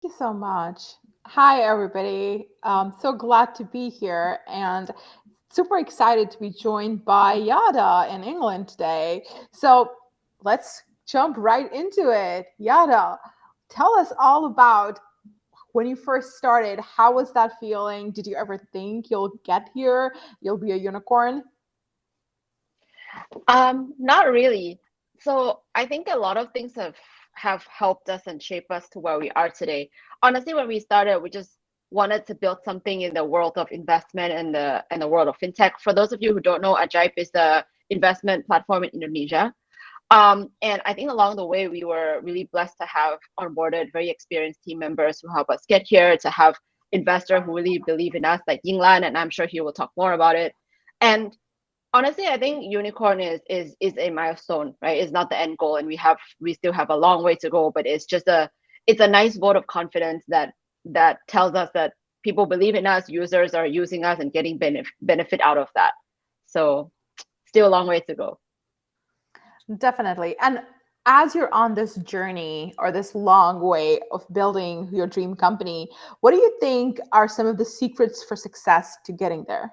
Thank you so much. Hi, everybody. So glad to be here and super excited to be joined by Yada in England today. So let's jump right into it. Yada, tell us all about when you first started. How was that feeling? Did you ever think you'll get here? You'll be a unicorn? Not really. So I think a lot of things have helped us and shaped us to where we are today. Honestly, when we started, we just wanted to build something in the world of investment and the world of fintech. For those of you who don't know, Ajaib is the investment platform in Indonesia. And I think along the way, we were really blessed to have onboarded very experienced team members who help us get here, to have investors who really believe in us, like Yinglan, and I'm sure he will talk more about it. And honestly, I think unicorn is a milestone, right? It's not the end goal, and we still have a long way to go. But it's a nice vote of confidence that tells us that people believe in us, users are using us, and getting benefit out of that. So still a long way to go. Definitely. And as you're on this journey or this long way of building your dream company, what do you think are some of the secrets for success to getting there?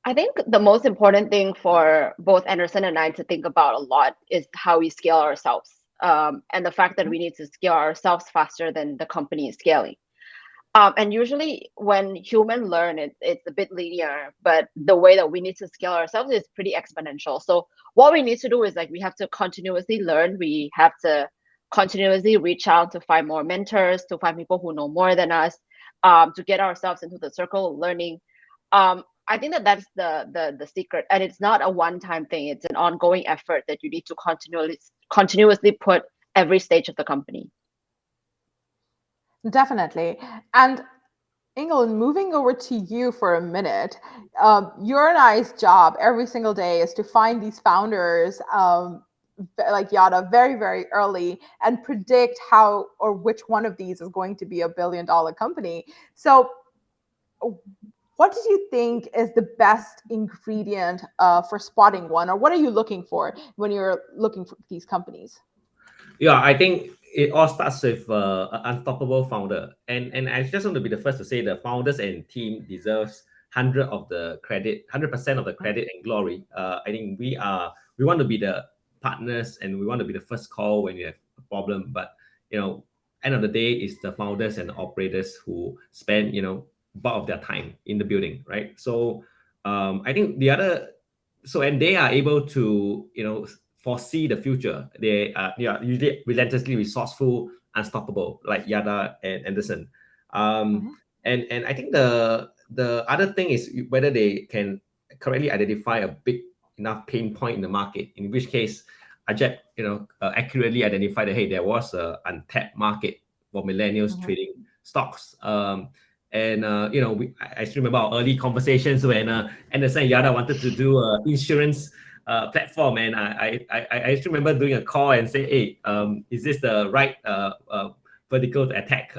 I think the most important thing for both Anderson and I to think about a lot is how we scale ourselves, and the fact that we need to scale ourselves faster than the company is scaling. And usually, when human learn, it's a bit linear, but the way that we need to scale ourselves is pretty exponential. So what we need to do is like we have to continuously learn. We have to continuously reach out to find more mentors, to find people who know more than us, to get ourselves into the circle of learning. I think that that's the secret, and it's not a one-time thing. It's an ongoing effort that you need to continuously put every stage of the company. Definitely. And England, moving over to you for a minute, your and I's job every single day is to find these founders, like Yada, very, very early and predict how or which one of these is going to be a billion-dollar company. So, what did you think is the best ingredient for spotting one, or what are you looking for when you're looking for these companies? Yeah, I think it all starts with an unstoppable founder, and I just want to be the first to say the founders and team deserves 100% of the credit and glory. I think we want to be the partners and we want to be the first call when you have a problem, but end of the day is the founders and the operators who spend bulk of their time in the building, right? So I think and they are able to foresee the future. They are usually relentlessly resourceful, unstoppable, like Yada and Anderson. Um, Mhm. and I think the other thing is whether they can correctly identify a big enough pain point in the market. In which case, Ajay, accurately identified that hey, there was a untapped market for millennials Mhm. trading stocks. And I still remember our early conversations when Anderson and Yada wanted to do insurance platform, and I still remember doing a call and say, hey, is this the right vertical to attack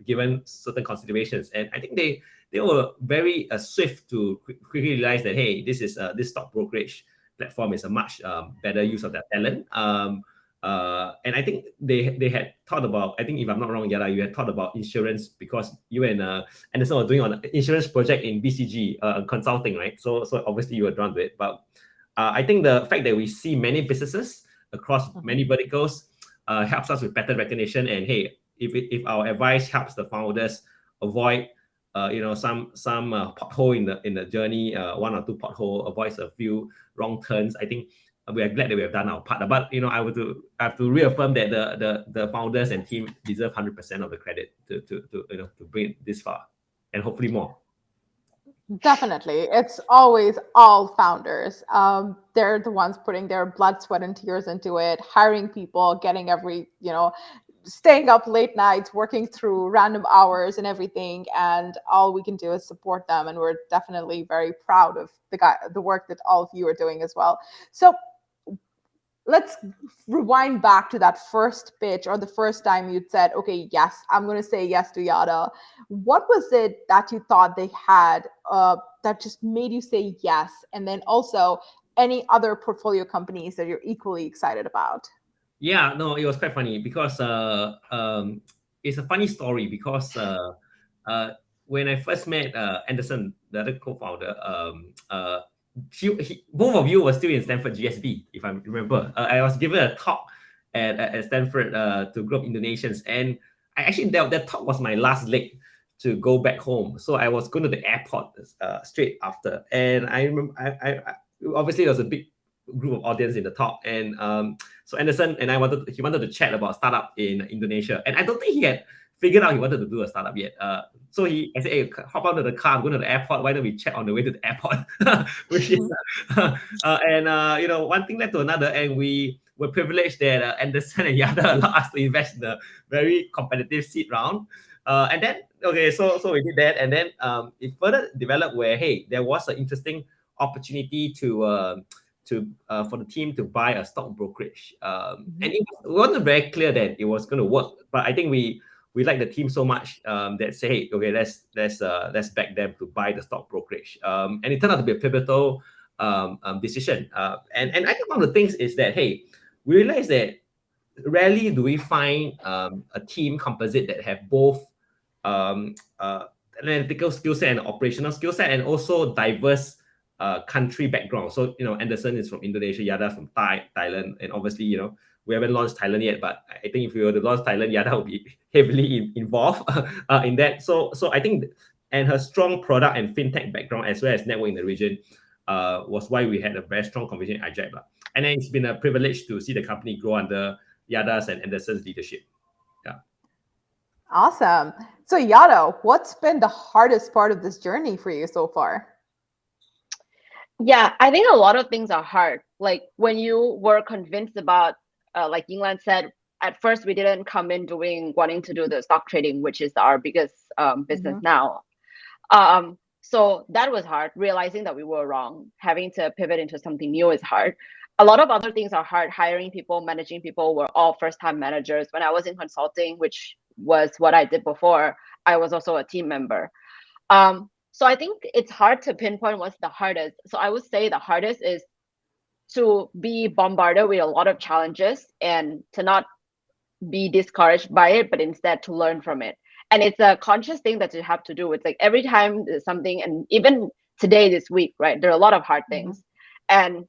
given certain considerations? And I think they were very swift to quickly realize that hey, this stock brokerage platform is a much better use of their talent. And I think they had thought about, I think if I'm not wrong, Yada, you had thought about insurance because you and Anderson were doing an insurance project in BCG consulting, right? So obviously you were drawn to it. But I think the fact that we see many businesses across Mhm. many verticals helps us with pattern recognition. And hey, if our advice helps the founders avoid some pothole in the journey, one or two pothole, avoids a few wrong turns, I think we are glad that we have done our part. But I have to reaffirm that the founders and team deserve 100% of the credit to bring it this far, and hopefully more. Definitely. It's always all founders. They're the ones putting their blood, sweat, and tears into it, hiring people, getting staying up late nights, working through random hours and everything. And all we can do is support them. And we're definitely very proud of the work that all of you are doing as well. So let's rewind back to that first pitch or the first time you'd said, okay, yes, I'm going to say yes to Yada. What was it that you thought they had that just made you say yes? And then also any other portfolio companies that you're equally excited about? Yeah, no, it was quite funny because it's a funny story because uh, when I first met Anderson, the other co-founder, both of you were still in Stanford GSB, if I remember. I was given a talk at Stanford to a group of Indonesians, and I actually that talk was my last leg to go back home. So I was going to the airport straight after, and I remember I obviously there was a big group of audience in the talk, and so Anderson and he wanted to chat about startup in Indonesia, and I don't think he had figured out he wanted to do a startup yet. So I said, hey, hop out of the car, I'm going to the airport. Why don't we chat on the way to the airport? Which is, one thing led to another, and we were privileged that Anderson and Yada allowed us to invest in a very competitive seed round. And then, okay, so we did that, and then it further developed where, hey, there was an interesting opportunity for the team to buy a stock brokerage, and it wasn't very clear that it was going to work. But I think we like the team so much that say, hey, okay, let's back them to buy the stock brokerage, and it turned out to be a pivotal decision. And I think one of the things is that, hey, we realized that rarely do we find a team composite that have both analytical skill set and operational skill set, and also diverse country background. So, Anderson is from Indonesia, Yada from Thailand, and obviously, we haven't launched Thailand yet, but I think if we were to launch Thailand, Yada will be heavily involved in that. So I think, and her strong product and fintech background as well as network in the region was why we had a very strong conversation at Ajaib. And then it's been a privilege to see the company grow under Yada's and Anderson's leadership. Yeah. Awesome. So Yada, what's been the hardest part of this journey for you so far? Yeah, I think a lot of things are hard. Like when you were convinced about, like Yinglan said, at first we didn't come in wanting to do the stock trading, which is our biggest business now. So that was hard. Realizing that we were wrong, having to pivot into something new is hard. A lot of other things are hard. Hiring people, managing people were all first-time managers. When I was in consulting, which was what I did before, I was also a team member. So I think it's hard to pinpoint what's the hardest. So I would say the hardest is to be bombarded with a lot of challenges and to not be discouraged by it, but instead to learn from it. And it's a conscious thing that you have to do. It's like every time there's something, and even today, this week, right, there are a lot of hard things. And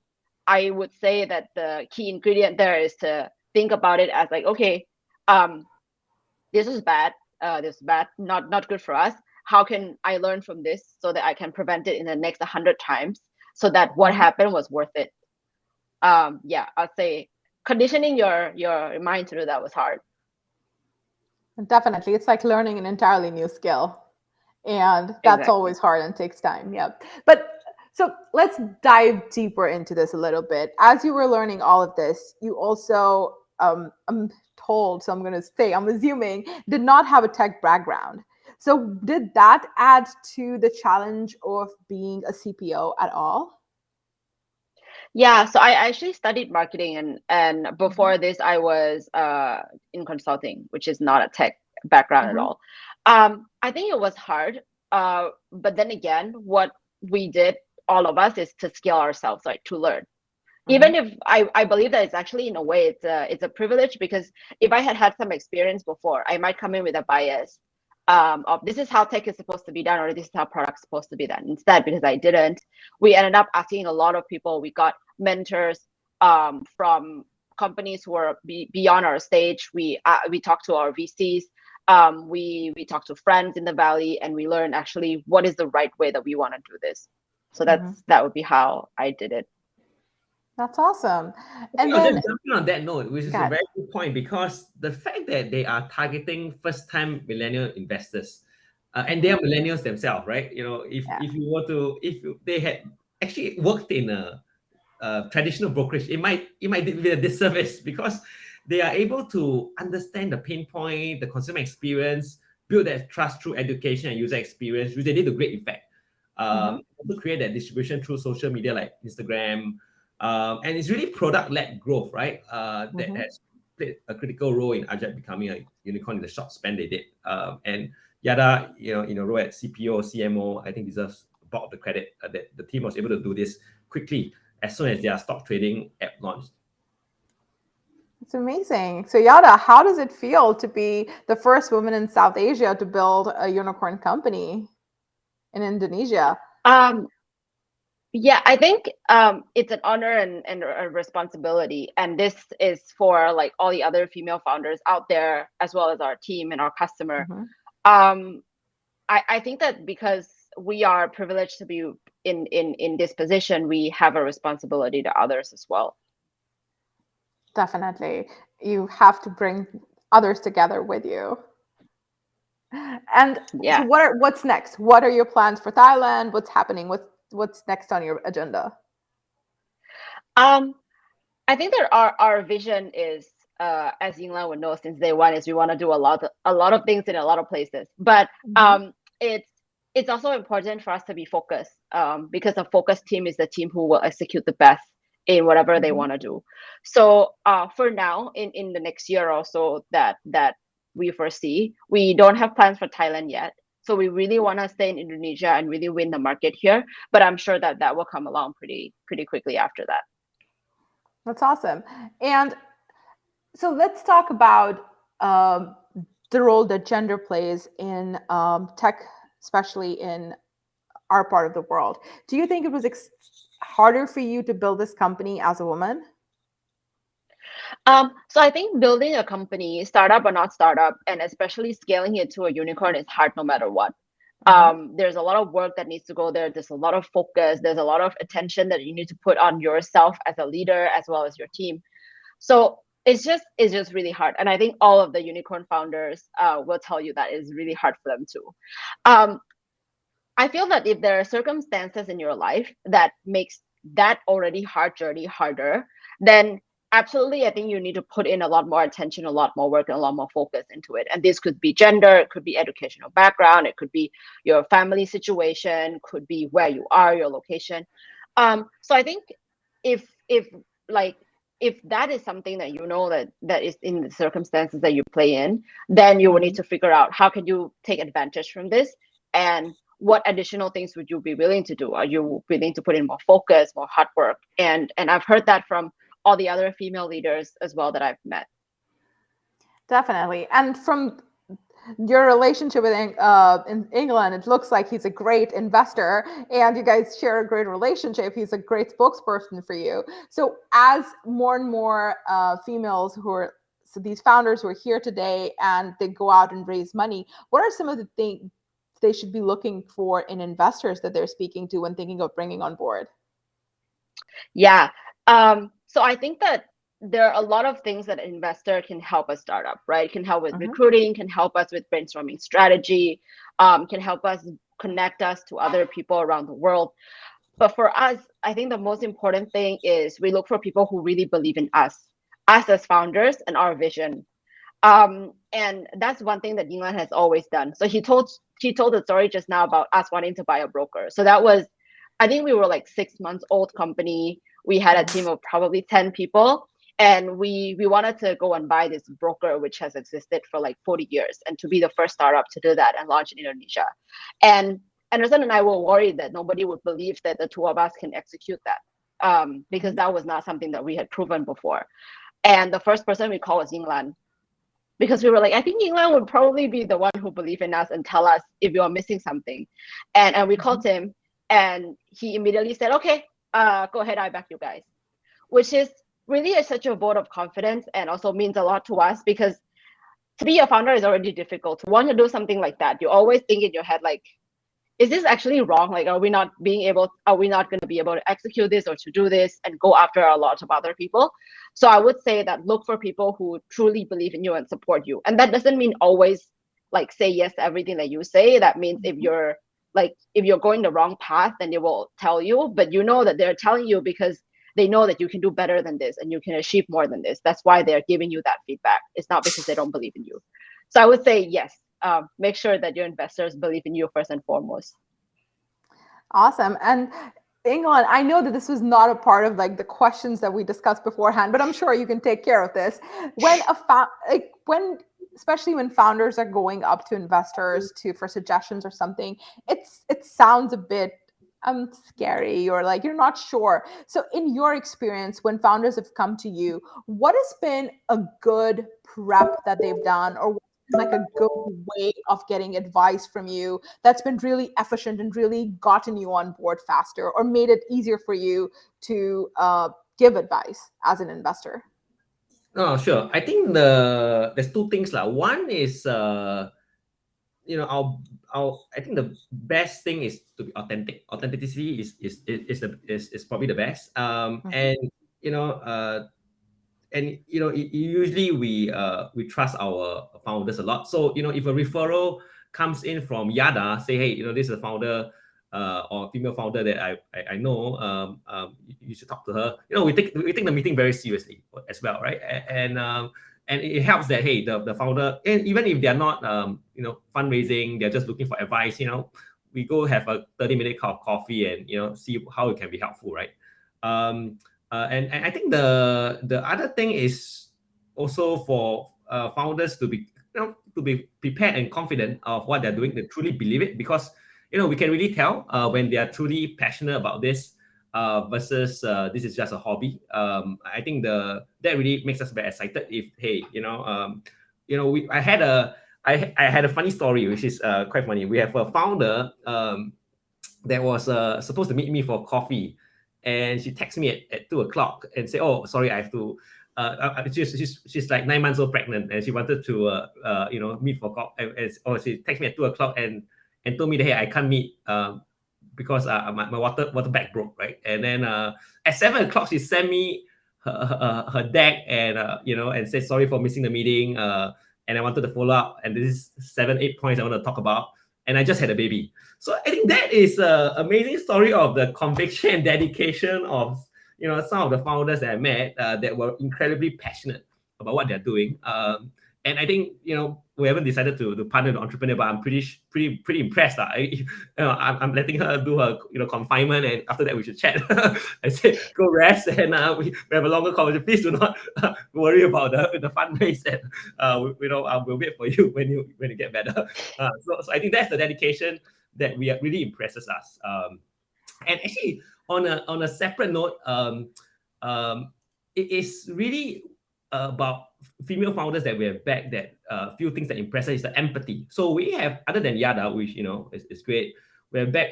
I would say that the key ingredient there is to think about it as like, okay, this is bad, not good for us. How can I learn from this so that I can prevent it in the next 100 times so that what happened was worth it? Yeah, I'd say conditioning your mind to do that was hard. Definitely. It's like learning an entirely new skill. And that's Exactly. always hard and takes time. Yeah. But so let's dive deeper into this a little bit. As you were learning all of this, you also, I'm told, so I'm assuming, did not have a tech background. So did that add to the challenge of being a CPO at all? Yeah, so I actually studied marketing, and before this I was in consulting, which is not a tech background at all. I think it was hard, but then again, what we did, all of us, is to scale ourselves, like to learn. Even if I believe that it's actually, in a way, it's a privilege, because if I had some experience before, I might come in with a bias of this is how tech is supposed to be done, or this is how product's supposed to be done. Instead, because I didn't, we ended up asking a lot of people. We got mentors from companies who are beyond our stage. We talked to our VCs. We talked to friends in the Valley, and we learned actually what is the right way that we want to do this. So that would be how I did it. That's awesome. And then jumping on that note, which is a very good point, because the fact that they are targeting first-time millennial investors, and they are millennials themselves, right? If they had actually worked in a traditional brokerage, it might be a disservice, because they are able to understand the pain point, the consumer experience, build that trust through education and user experience, which they did a great effect. Also create that distribution through social media like Instagram. And it's really product-led growth, right? That has played a critical role in Ajaib becoming a unicorn in the short span they did. And Yada, in a role at CPO, CMO, I think deserves bulk of the credit that the team was able to do this quickly as soon as their stock trading app launched. It's amazing. So Yada, how does it feel to be the first woman in South Asia to build a unicorn company in Indonesia? Yeah, I think it's an honor and a responsibility. And this is for like all the other female founders out there, as well as our team and our customer. Mm-hmm. I think that because we are privileged to be in this position, we have a responsibility to others as well. Definitely. You have to bring others together with you. And so Yeah. what's next? What are your plans for Thailand? What's happening? What's next on your agenda? I think that our vision is, as Yinglan would know since day one, is we want to do a lot of things in a lot of places. But it's also important for us to be focused, because a focused team is the team who will execute the best in whatever they want to do. So for now, in the next year or so that we foresee, we don't have plans for Thailand yet. So we really want to stay in Indonesia and really win the market here. But I'm sure that that will come along pretty quickly after that. That's awesome. And so let's talk about the role that gender plays in tech, especially in our part of the world. Do you think it was harder for you to build this company as a woman? So I think building a company, startup or not startup, and especially scaling it to a unicorn is hard no matter what. There's a lot of work that needs to go there. There's a lot of focus. There's a lot of attention that you need to put on yourself as a leader as well as your team. So it's just really hard. And I think all of the unicorn founders will tell you that it's really hard for them too. I feel that if there are circumstances in your life that makes that already hard journey harder, then absolutely, I think you need to put in a lot more attention, a lot more work, and a lot more focus into it. And this could be gender, it could be educational background, it could be your family situation, could be where you are, your location. So I think if that is something that you know that is in the circumstances that you play in, then you will need to figure out how can you take advantage from this, and what additional things would you be willing to do? Are you willing to put in more focus, more hard work? And I've heard that from all the other female leaders as well that I've met. Definitely. And from your relationship with in England, it looks like he's a great investor and you guys share a great relationship. He's a great spokesperson for you. So as more and more females these founders who are here today and they go out and raise money, what are some of the things they should be looking for in investors that they're speaking to when thinking of bringing on board? Yeah. So I think that there are a lot of things that an investor can help a startup, right? Can help with recruiting, can help us with brainstorming strategy, can help us connect us to other people around the world. But for us, I think the most important thing is we look for people who really believe in us as founders and our vision. And that's one thing that Yinglan has always done. So he told the story just now about us wanting to buy a broker. So that was, I think we were like 6 months old company. We had a team of probably 10 people. And we wanted to go and buy this broker, which has existed for like 40 years, and to be the first startup to do that and launch in Indonesia. And Anderson and I were worried that nobody would believe that the two of us can execute that, because that was not something that we had proven before. And the first person we called was Yinglan, because we were like, I think Yinglan would probably be the one who believe in us and tell us if you are missing something. And we called him, and he immediately said, okay, go ahead, I back you guys, which is really such a vote of confidence and also means a lot to us, because to be a founder is already difficult. To want to do something like that, you always think in your head, like, is this actually wrong? Like, are we not going to be able to execute this or to do this and go after a lot of other people? So I would say that look for people who truly believe in you and support you. And that doesn't mean always like say yes to everything that you say. That means if you're going the wrong path, then they will tell you, but you know that they're telling you because they know that you can do better than this and you can achieve more than this. That's why they're giving you that feedback. It's not because they don't believe in you. So I would say, yes, make sure that your investors believe in you first and foremost. Awesome. And Yinglan, I know that this was not a part of like the questions that we discussed beforehand, but I'm sure you can take care of this. When especially when founders are going up to investors for suggestions or something, it sounds a bit scary, or like you're not sure. So in your experience, when founders have come to you, what has been a good prep that they've done, or like a good way of getting advice from you that's been really efficient and really gotten you on board faster, or made it easier for you to give advice as an investor? Oh, sure. I think there's two things lah. One is our I think the best thing is to be authentic. Authenticity is probably the best. Mhm. And you know usually we trust our founders a lot. So if a referral comes in from Yada, say, hey, this is a founder or female founder that I know, you should talk to her. We take the meeting very seriously as well, right? And it helps that, hey, the founder, and even if they're not fundraising, they're just looking for advice, we go have a 30-minute cup of coffee and see how it can be helpful, right? And I think the other thing is also for founders to be prepared and confident of what they're doing. They truly believe it, because we can really tell when they are truly passionate about this versus this is just a hobby. I think that really makes us very excited. If, hey, I had a funny story, which is quite funny. We have a founder that was supposed to meet me for coffee, and she texted me at 2 o'clock and say, "Oh, sorry, I have to." She's like 9 months old pregnant, and she wanted to meet for coffee. Or she texted me at 2 o'clock and told me that, hey, I can't meet because my water bag broke, right? And then at 7 o'clock she sent me her deck and and said sorry for missing the meeting, and I wanted to follow up, and this is 7-8 points I want to talk about, and I just had a baby. So I think that is an amazing story of the conviction and dedication of some of the founders that I met that were incredibly passionate about what they're doing. And I think we haven't decided to partner with the entrepreneur, but I'm pretty impressed. I'm letting her do her confinement, and after that we should chat. I said go rest, and we have a longer conversation. Please do not worry about the fundraise. And we'll wait for you when you get better. So I think that's the dedication that really impresses us. And actually, on a separate note, it is really about female founders that we have back. That few things that impress us is the empathy. So we have, other than Yada, which is great, we have back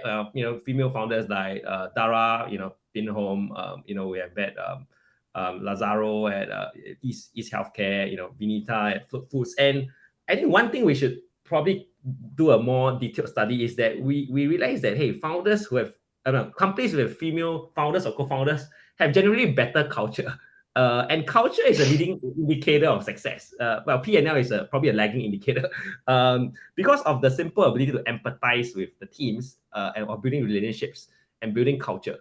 female founders like Dara, Pinhome, we have back Lazaro at East Healthcare, Vinita at Float Foods. And I think one thing we should probably do a more detailed study is that we realize that, hey, founders who have companies with female founders or co-founders have generally better culture. And culture is a leading indicator of success. Well, P&L is probably a lagging indicator because of the simple ability to empathize with the teams and of building relationships and building culture,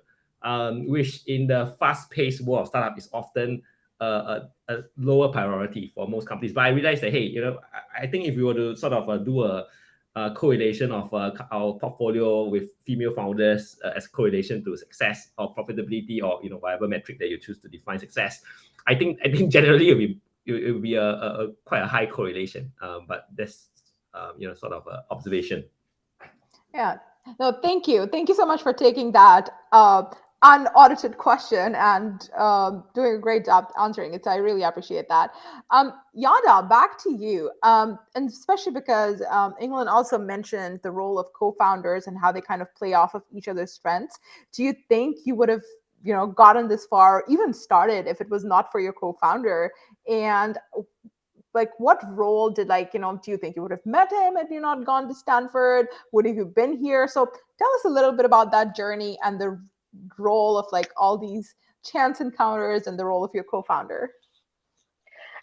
which in the fast-paced world of startup is often a lower priority for most companies. But I realized that, hey, I think if we were to sort of do a correlation of our portfolio with female founders as correlation to success or profitability or whatever metric that you choose to define success, I think generally it will be a quite a high correlation. But that's sort of observation. Yeah. No, thank you. Thank you so much for taking that unaudited question and doing a great job answering it. So I really appreciate that. Yada, back to you. And especially because Yinglan also mentioned the role of co-founders and how they kind of play off of each other's strengths. Do you think you would have gotten this far, even started, if it was not for your co-founder? And like, what role did do you think you would have met him had you not gone to Stanford? Would have you been here? So tell us a little bit about that journey and the role of like all these chance encounters and the role of your co-founder.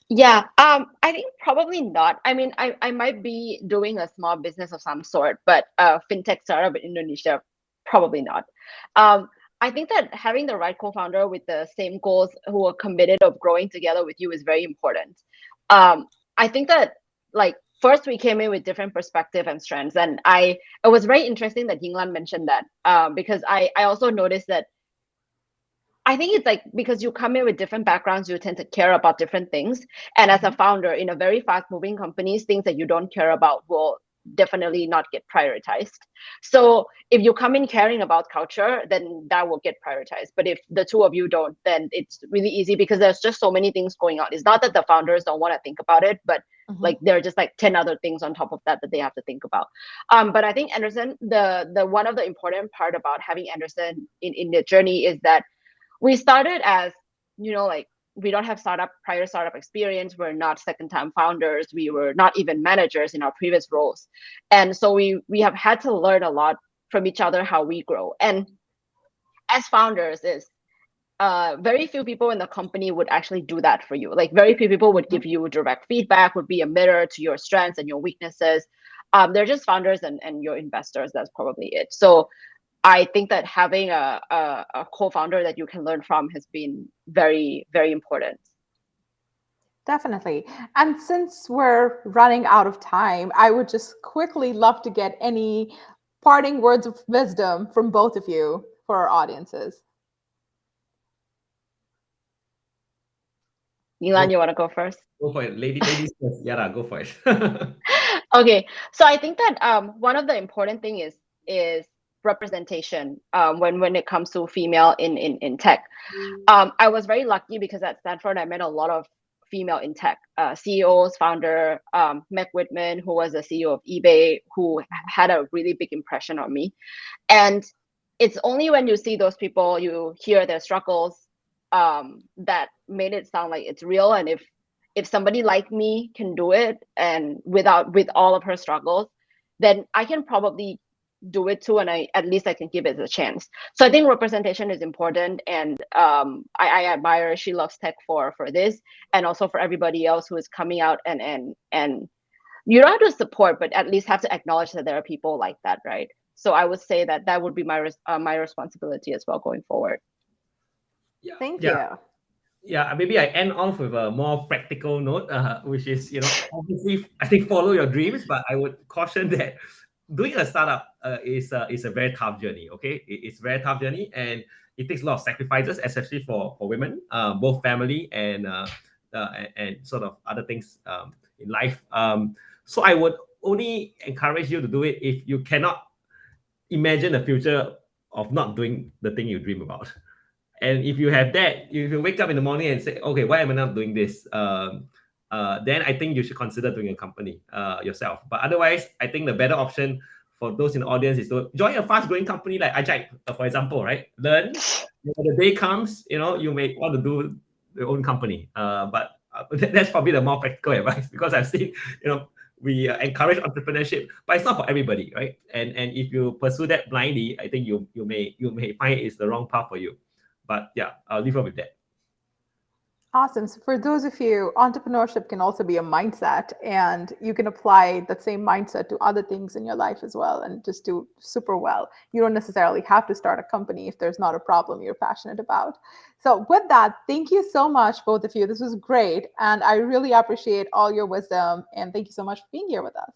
Yeah, I think probably not. I mean, I might be doing a small business of some sort, but fintech startup in Indonesia, probably not. I think that having the right co-founder with the same goals who are committed of growing together with you is very important. I think that first we came in with different perspective and strengths, and it was very interesting that Yinglan mentioned that because I also noticed that I think it's because you come in with different backgrounds, you tend to care about different things, and as a founder in a very fast moving companies, things that you don't care about will definitely not get prioritized. So if you come in caring about culture, then that will get prioritized. But if the two of you don't, then it's really easy because there's just so many things going on. It's not that the founders don't want to think about it, but like there are just like 10 other things on top of that they have to think about. But I think Anderson, the one of the important part about having Anderson in the journey is that we started as, like, we don't have prior startup experience. We're not second time founders. We were not even managers in our previous roles. And so we have had to learn a lot from each other how we grow. And as founders is very few people in the company would actually do that for you. Like very few people would give you direct feedback, would be a mirror to your strengths and your weaknesses. They're just founders and your investors. That's probably it. So I think that having a co-founder that you can learn from has been very, very important. Definitely. And since we're running out of time, I would just quickly love to get any parting words of wisdom from both of you for our audiences. Yinglan, you want to go first? Go for it. Ladies first. Yada, go for it. Okay. So I think that one of the important thing is representation when it comes to female in tech. I was very lucky because at Stanford I met a lot of female in tech CEOs, founder, Meg Whitman, who was the CEO of eBay, who had a really big impression on me. And it's only when you see those people, you hear their struggles, that made it sound like it's real. And if somebody like me can do it, and with all of her struggles, then I can probably do it too, and at least I can give it a chance. So I think representation is important, and I admire She Loves Tech for this, and also for everybody else who is coming out and you don't have to support, but at least have to acknowledge that there are people like that, right? So I would say that would be my responsibility as well going forward. Yeah. Thank you. Yeah, maybe I end off with a more practical note, which is, obviously, I think follow your dreams, but I would caution that doing a startup is a very tough journey. Okay, it's a very tough journey, and it takes a lot of sacrifices, especially for women, both family and sort of other things in life. So I would only encourage you to do it if you cannot imagine a future of not doing the thing you dream about. And if you have that, if you wake up in the morning and say, okay, why am I not doing this? Then I think you should consider doing a company yourself. But otherwise, I think the better option for those in the audience is to join a fast-growing company like Ajaib, for example, right? Learn. When the day comes, you may want to do your own company. But that's probably the more practical advice, because I've seen, we encourage entrepreneurship, but it's not for everybody, right? And if you pursue that blindly, I think you may find it's the wrong path for you. But yeah, I'll leave it with that. Awesome. So for those of you, entrepreneurship can also be a mindset, and you can apply that same mindset to other things in your life as well, and just do super well. You don't necessarily have to start a company if there's not a problem you're passionate about. So with that, thank you so much, both of you. This was great. And I really appreciate all your wisdom. And thank you so much for being here with us.